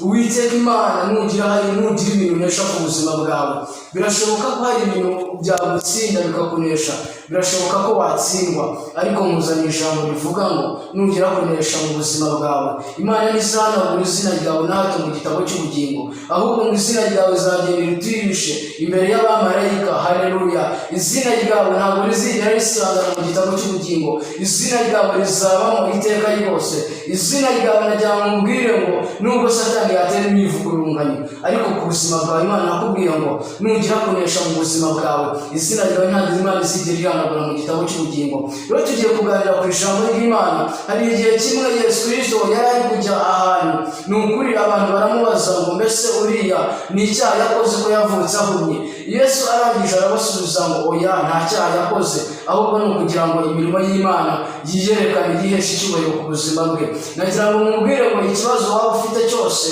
Uwiteka Imana nugira ibintu unesha ku buzima bwawe. Birashoboka ko hari ibintu byagutsinda bikakunesha, birashoboka ko watsindwa, ariko nkuzanira ijambo rivuga ngo nugira kunesha mu buzima bwawe, Imana ntizahanagura izina ryawe na hato mu gitabo cy'ubugingo, ahubwo mu izina ryawe izagenda iriturishe imbere y'abamarayika. Haleluya! Izina ryawe ntabwo rizigera risangana mu gitabo cy'ubugingo, izina ryawe rizabamo iteka ryose. Izina ryawe nagira ngo mubwire ngo nubwo Satani yatera imivugurungano, ariko ku buzima bwawe Imana nakubwiye ngo nugira kunesha mu buzima bwawe, izina ryawe ntabwo Imana izigera rihanagura mu gitabo cy'ubugingo. Rero tugiye kuganira ku ijambo ry'Imana. Hari igihe kimwe Yesu Kristo yari ari kujya ahantu, ni ukuri abantu baramubaza ngo mbese uriya ni icyaha yakoze ko yavutse ahumye? Yesu arangije arabasubiza ngo oya, nta cyaha yakoze, ahubwo ni ukugira ngo imirimo y'Imana yiyerekane, yiheshe icyubahiro ku buzima bwe. Nagira ngo mubwire ngo ikibazo waba ufite cyose